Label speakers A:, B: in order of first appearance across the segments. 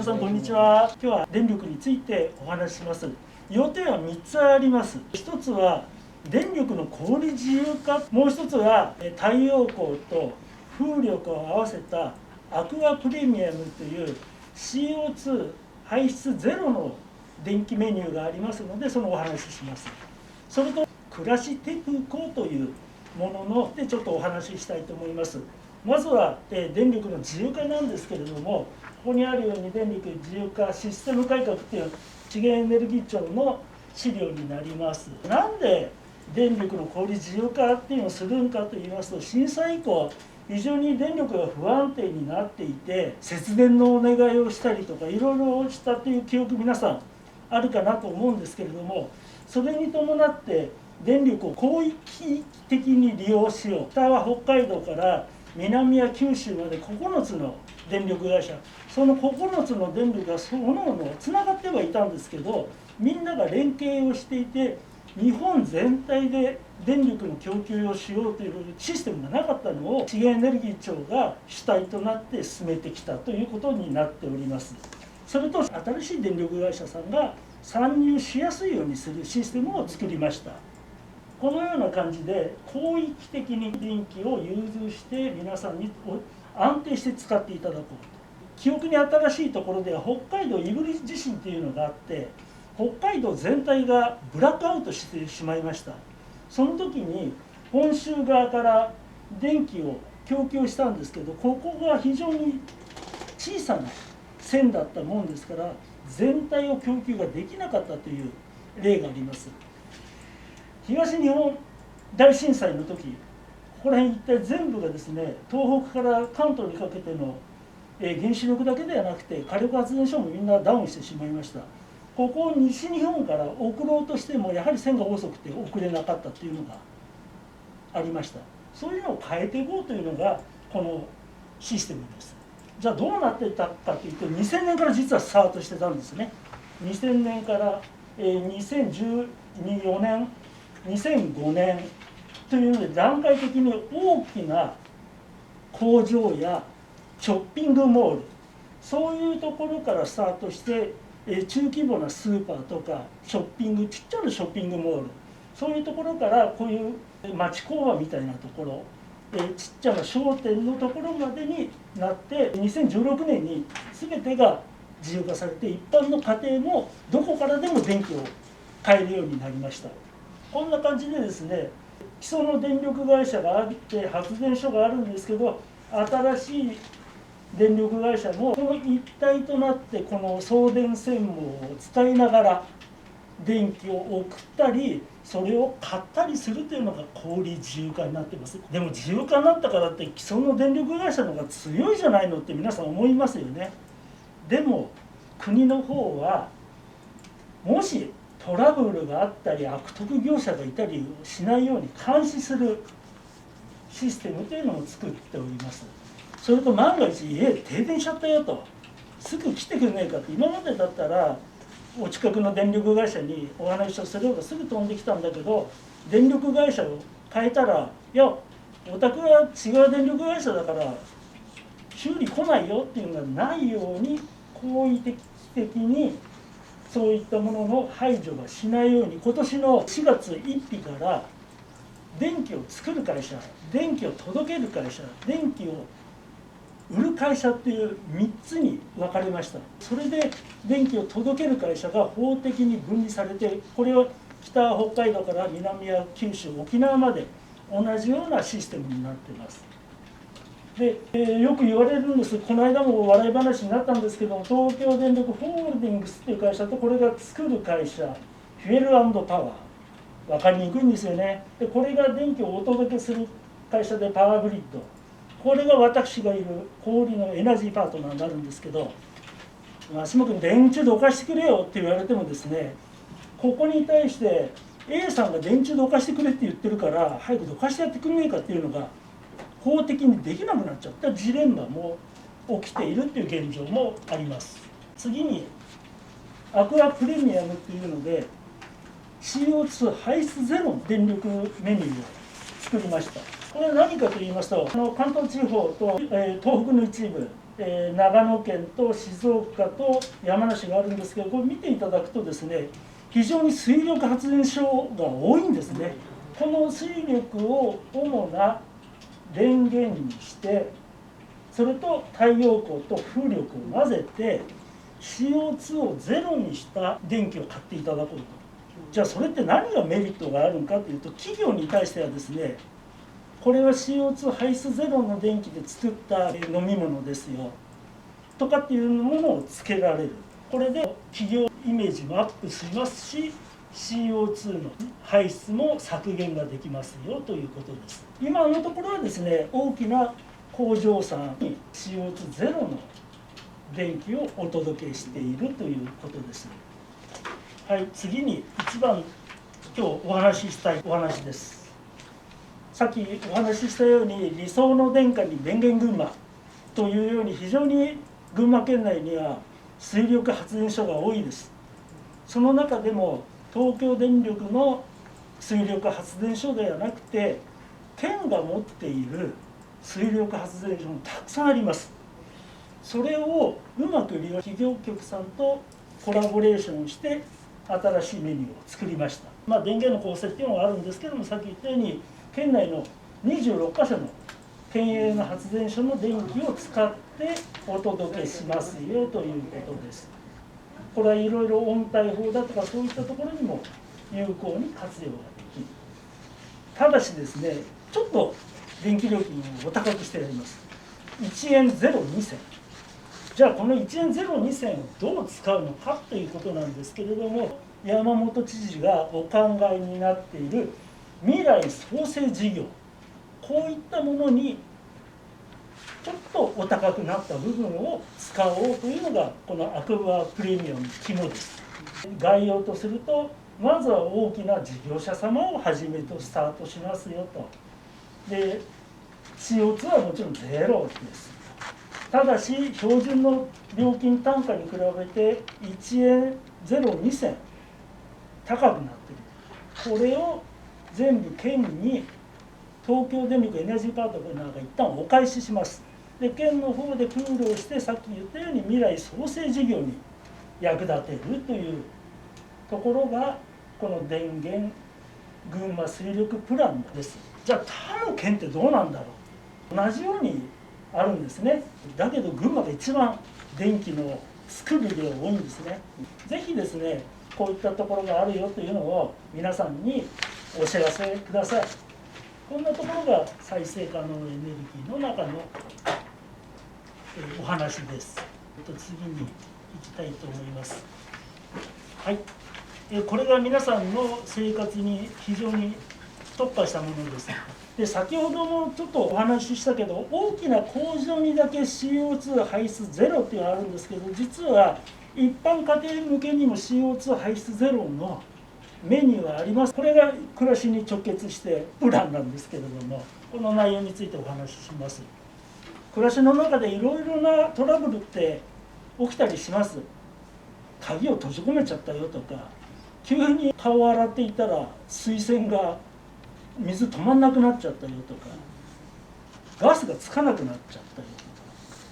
A: 皆さんこんにちは。今日は電力についてお話しします。要点は3つあります。1つは電力の小売自由化、もう1つは太陽光と風力を合わせたアクアプレミアムという CO2 排出ゼロの電気メニューがありますので、そのお話しします。それと暮らしテクコというもののでちょっとお話ししたいと思います。まずは電力の自由化なんですけれども、ここにあるように電力自由化システム改革っていう資源エネルギー庁の資料になります。なんで電力の小売自由化っていうのをするんかと言いますと、震災以降非常に電力が不安定になっていて、節電のお願いをしたりとかいろいろしたという記憶皆さんあるかなと思うんですけれども、それに伴って電力を広域的に利用しよう。北は北海道から南は九州まで9つの電力会社、その9つの電力がそのものつながってはいたんですけど、みんなが連携をしていて日本全体で電力の供給をしようというシステムがなかったのを資源エネルギー庁が主体となって進めてきたということになっております。それと新しい電力会社さんが参入しやすいようにするシステムを作りました。このような感じで広域的に電気を融通して皆さんに安定して使っていただこうと。記憶に新しいところでは北海道胆振地震というのがあって、北海道全体がブラックアウトしてしまいました。その時に本州側から電気を供給したんですけど、ここが非常に小さな線だったもんですから全体を供給ができなかったという例があります。東日本大震災の時、ここら辺一帯全部がですね、東北から関東にかけての原子力だけではなくて火力発電所もみんなダウンしてしまいました。ここを西日本から送ろうとしてもやはり線が細くて送れなかったというのがありました。そういうのを変えていこうというのがこのシステムです。じゃあどうなっていったかというと、2000年から実はスタートしてたんですね。2000年から2014年2005年というので段階的に大きな工場やショッピングモール、そういうところからスタートして中規模なスーパーとかショッピング、ちっちゃなショッピングモール、そういうところからこういう町工場みたいなところ、ちっちゃな商店のところまでになって2016年に全てが自由化されて、一般の家庭もどこからでも電気を買えるようになりました。こんな感じでですね、基礎の電力会社があって発電所があるんですけど、新しい電力会社もこの一体となってこの送電線網を使いながら電気を送ったりそれを買ったりするというのが小売自由化になっています。でも自由化になったからって既存の電力会社の方が強いじゃないのって皆さん思いますよね。でも国の方はもしトラブルがあったり悪徳業者がいたりしないように監視するシステムというのも作っております。それと万が一家停電しちゃったよとすぐ来てくれないかって、今までだったらお近くの電力会社にお話をすればすぐ飛んできたんだけど、電力会社を変えたらいやお宅は違う電力会社だから修理来ないよっていうのがないように好意的にそういったものの排除がしないように、今年の4月1日から電気を作る会社、電気を届ける会社、電気を売る会社っていう3つに分かれました。それで電気を届ける会社が法的に分離されて、これは北は北海道から南は九州沖縄まで同じようなシステムになっています。で、よく言われるんです。この間も笑い話になったんですけども、東京電力ホールディングスっていう会社とこれが作る会社フュエル&パワー、分かりにくいんですよね。でこれが電気をお届けする会社でパワーグリッド、これが私がいる小売のエナジーパートナーになるんですけど、下君電柱どかしてくれよって言われてもですね、ここに対して A さんが電柱どかしてくれって言ってるから早くどかしてやってくんねえかっていうのが法的にできなくなっちゃったジレンマも起きているっていう現状もあります。次にアクアプレミアムっていうので CO2 排出ゼロの電力メニューを作りました。これは何かと言いますと、関東地方と、東北の一部、長野県と静岡と山梨があるんですけど、これ見ていただくとですね、非常に水力発電所が多いんですね。この水力を主な電源にして、それと太陽光と風力を混ぜて CO2 をゼロにした電気を買っていただこうと。じゃあそれって何がメリットがあるのかというと、企業に対してはですね、これは CO2 排出ゼロの電気で作った飲み物ですよとかっていうものをつけられる。これで企業イメージもアップしますし、 CO2 の排出も削減ができますよということです。今のところはですね、大きな工場さんに CO2 ゼロの電気をお届けしているということです。はい、次に一番今日お話ししたいお話です。さっきお話ししたように、理想の電化に電源群馬というように、非常に群馬県内には水力発電所が多いです。その中でも東京電力の水力発電所ではなくて、県が持っている水力発電所もたくさんあります。それをうまく利用、企業局さんとコラボレーションして新しいメニューを作りました。電源の構成っていうのがあるんですけども、さっき言ったように県内の26カ所の県営の発電所の電気を使ってお届けしますよということです。これはいろいろ温帯法だとかそういったところにも有効に活用ができる。ただしですね、ちょっと電気料金をお高くしてやります。1円02銭。じゃあこの1円02銭をどう使うのかということなんですけれども、山本知事がお考えになっている未来創生事業、こういったものにちょっとお高くなった部分を使おうというのがこのアクアプレミアムの肝です。概要とすると、まずは大きな事業者様をはじめとスタートしますよと。で CO2 はもちろんゼロです。ただし標準の料金単価に比べて1円02銭高くなっている。これを全部県に東京電力エナジーパートナーが一旦お返しします。で県の方でプールをして、さっき言ったように未来創生事業に役立てるというところがこの電源群馬水力プランです。じゃあ他の県ってどうなんだろう。同じようにあるんですね。だけど群馬が一番電気の作る量多いんですね。ぜひですね、こういったところがあるよというのを皆さんにお知らせください。こんなところが再生可能エネルギーの中のお話です。次に行きたいと思います。はい、これが皆さんの生活に非常に特化したものです。で先ほどもちょっとお話ししたけど、大きな工場にだけ CO2 排出ゼロっていうのがあるんですけど、実は一般家庭向けにも CO2 排出ゼロのメニューがあります。これが暮らしに直結してプランなんですけれども、この内容についてお話しします。暮らしの中でいろいろなトラブルって起きたりします。鍵を閉じ込めちゃったよとか、急に顔を洗っていたら水栓が水止まんなくなっちゃったよとか、ガスがつかなくなっちゃったよとか、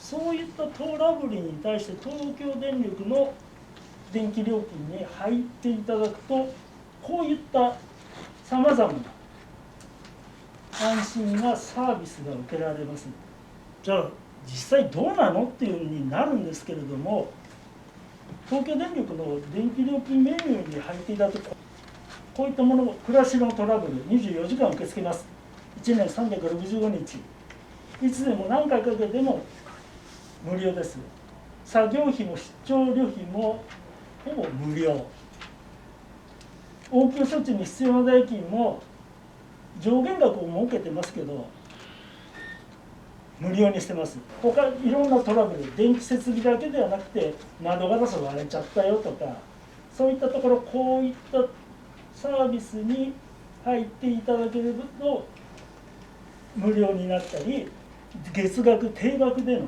A: そういったトラブルに対して東京電力の電気料金に入っていただくと、こういったさまざまな安心なサービスが受けられます。じゃあ実際どうなのっていうふうになるんですけれども、東京電力の電気料金メニューに入っていただくと、こういったものを暮らしのトラブル24時間受け付けます。1年365日、いつでも何回かけても無料です。作業費も出張旅費もほぼ無料。応急処置に必要な代金も上限額を設けてますけど無料にしてます。他いろんなトラブル、電気設備だけではなくて窓ガラス割れちゃったよとか、そういったところ、こういったサービスに入っていただけると無料になったり、月額定額での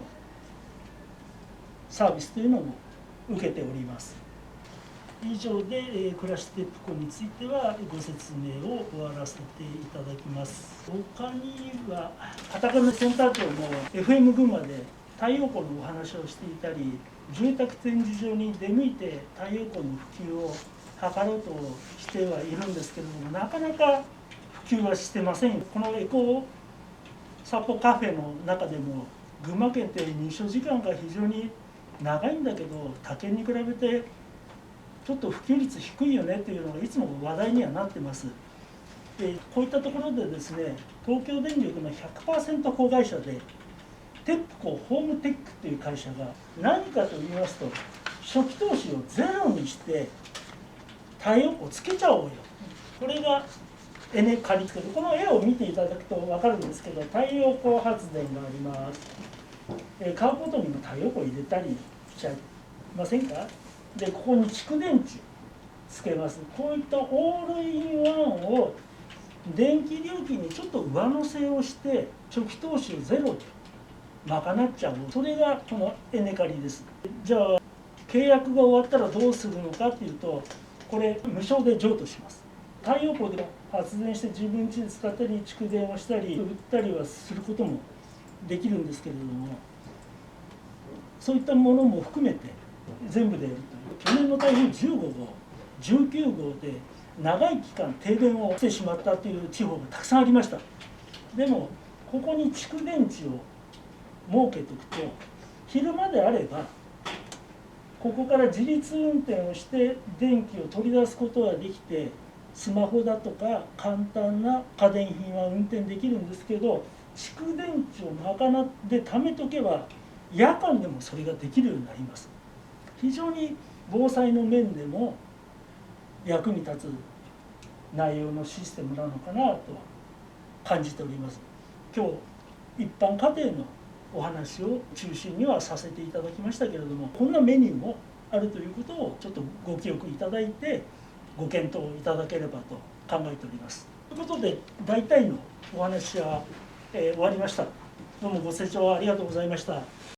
A: サービスというのも受けております。以上で暮らしテップコについてはご説明を終わらせていただきます。他にはカタカナセンター長も FM 群馬で太陽光のお話をしていたり、住宅展示場に出向いて太陽光の普及を図ろうとしてはいるんですけれども、なかなか普及はしてません。このエコ散歩カフェの中でも群馬県って日照時間が非常に長いんだけど、他県に比べてちょっと普及率低いよねっていうのがいつも話題にはなってます。こういったところでですね、東京電力の 100% 子会社でテップコホームテックっていう会社が何かと言いますと、初期投資をゼロにして太陽光つけちゃおうよ、これがエネカリですけど、この絵を見ていただくと分かるんですけど、太陽光発電があります。買うことにも太陽光入れたりしちゃいませんか。でここに蓄電池つけます。こういったオールインワンを電気料金にちょっと上乗せをして初期投資をゼロで賄っちゃう、それがこのエネカリです。じゃあ契約が終わったらどうするのかっていうと、これ無償で譲渡します。太陽光で発電して自分家で使ったり蓄電をしたり売ったりはすることもできるんですけれども、そういったものも含めて全部でやるという。去年の台風15号19号で長い期間停電をしてしまったという地方がたくさんありました。でもここに蓄電池を設けておくと、昼間であればここから自律運転をして電気を取り出すことができて、スマホだとか簡単な家電品は運転できるんですけど、蓄電池を賄って貯めとけば夜間でもそれができるようになります。非常に防災の面でも役に立つ内容のシステムなのかなと感じております。今日一般家庭のお話を中心にはさせていただきましたけれども、こんなメニューもあるということをちょっとご記憶いただいてご検討いただければと考えております。ということで大体のお話は、終わりました。どうもご清聴ありがとうございました。